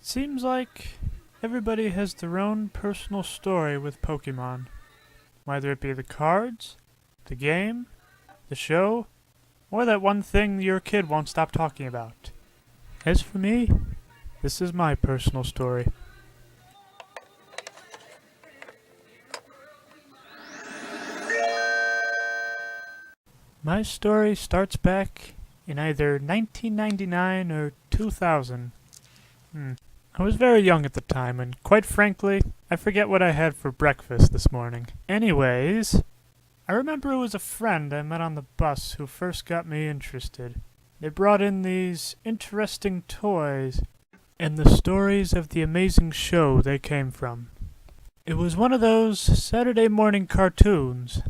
Seems like everybody has their own personal story with Pokemon, whether it be the cards, the game, the show, or that one thing your kid won't stop talking about. As for me, this is my personal story. My story starts back in either 1999 or 2000. I was very young at the time, and quite frankly, I forget what I had for breakfast this morning. Anyways, I remember it was a friend I met on the bus who first got me interested. They brought in these interesting toys and the stories of the amazing show they came from. It was one of those Saturday morning cartoons,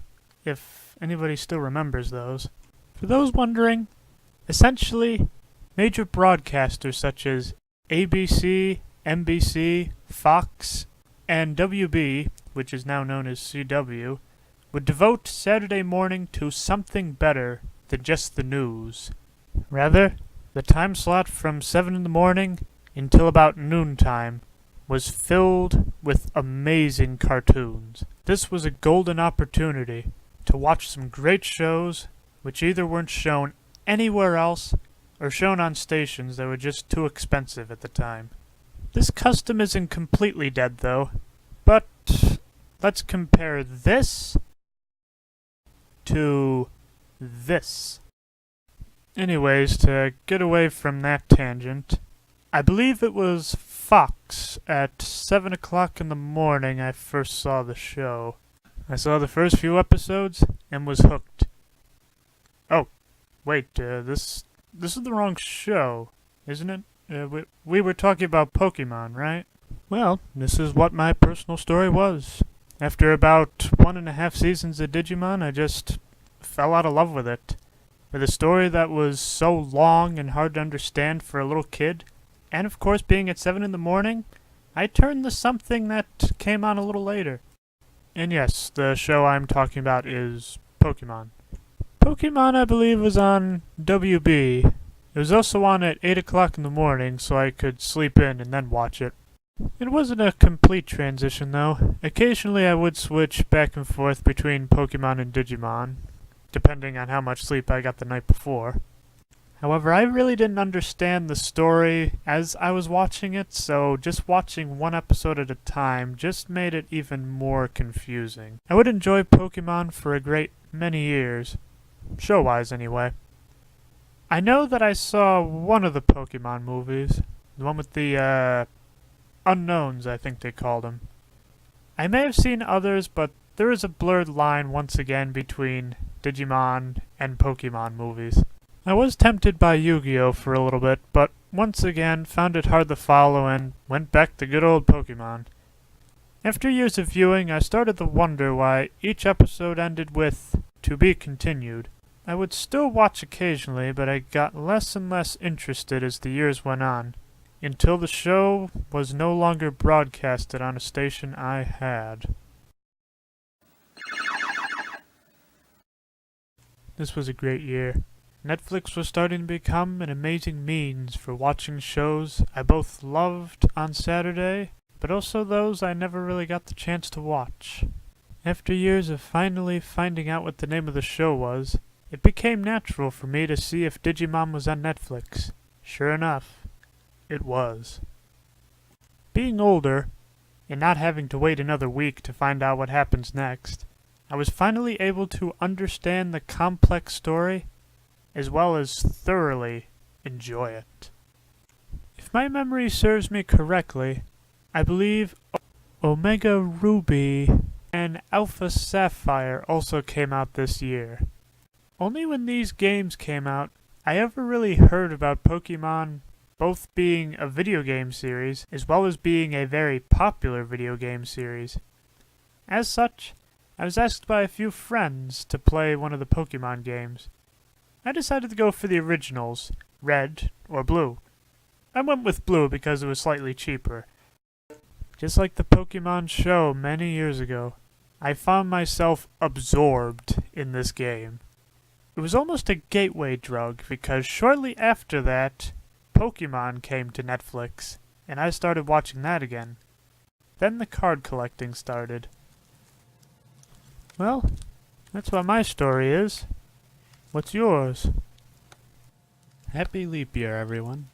if anybody still remembers those. For those wondering, essentially, major broadcasters such as ABC, NBC, Fox, and WB, which is now known as CW, would devote Saturday morning to something better than just the news. Rather, the time slot from 7 in the morning until about noontime was filled with amazing cartoons. This was a golden opportunity to watch some great shows which either weren't shown anywhere else or shown on stations that were just too expensive at the time. This custom isn't completely dead though, but let's compare this to this. Anyways, to get away from that tangent, I believe it was Fox at 7 o'clock in the morning I first saw the show. I saw the first few episodes and was hooked. Oh, wait, this is the wrong show, isn't it? We were talking about Pokemon, right? Well, this is what my personal story was. After about 1.5 seasons of Digimon, I just fell out of love with it. With a story that was so long and hard to understand for a little kid, and of course being at 7 in the morning, I turned to something that came on a little later. And yes, the show I'm talking about is Pokemon. Pokemon, I believe, was on WB. It was also on at 8 o'clock in the morning, so I could sleep in and then watch it. It wasn't a complete transition, though. Occasionally I would switch back and forth between Pokemon and Digimon, depending on how much sleep I got the night before. However, I really didn't understand the story as I was watching it, so just watching one episode at a time just made it even more confusing. I would enjoy Pokemon for a great many years, show-wise anyway. I know that I saw one of the Pokemon movies, the one with the, unknowns, I think they called them. I may have seen others, but there is a blurred line once again between Digimon and Pokemon movies. I was tempted by Yu-Gi-Oh! For a little bit, but once again found it hard to follow and went back to good old Pokemon. After years of viewing, I started to wonder why each episode ended with "to be continued." I would still watch occasionally, but I got less and less interested as the years went on, until the show was no longer broadcasted on a station I had. This was a great year. Netflix was starting to become an amazing means for watching shows I both loved on Saturday, but also those I never really got the chance to watch. After years of finally finding out what the name of the show was, it became natural for me to see if Digimon was on Netflix. Sure enough, it was. Being older, and not having to wait another week to find out what happens next, I was finally able to understand the complex story as well as thoroughly enjoy it. If my memory serves me correctly, I believe Omega Ruby and Alpha Sapphire also came out this year. Only when these games came out, I ever really heard about Pokemon both being a video game series as well as being a very popular video game series. As such, I was asked by a few friends to play one of the Pokemon games. I decided to go for the originals, Red or Blue. I went with Blue because it was slightly cheaper. Just like the Pokemon show many years ago, I found myself absorbed in this game. It was almost a gateway drug because shortly after that, Pokemon came to Netflix, and I started watching that again. Then the card collecting started. Well, that's what my story is. What's yours? Happy leap year, everyone.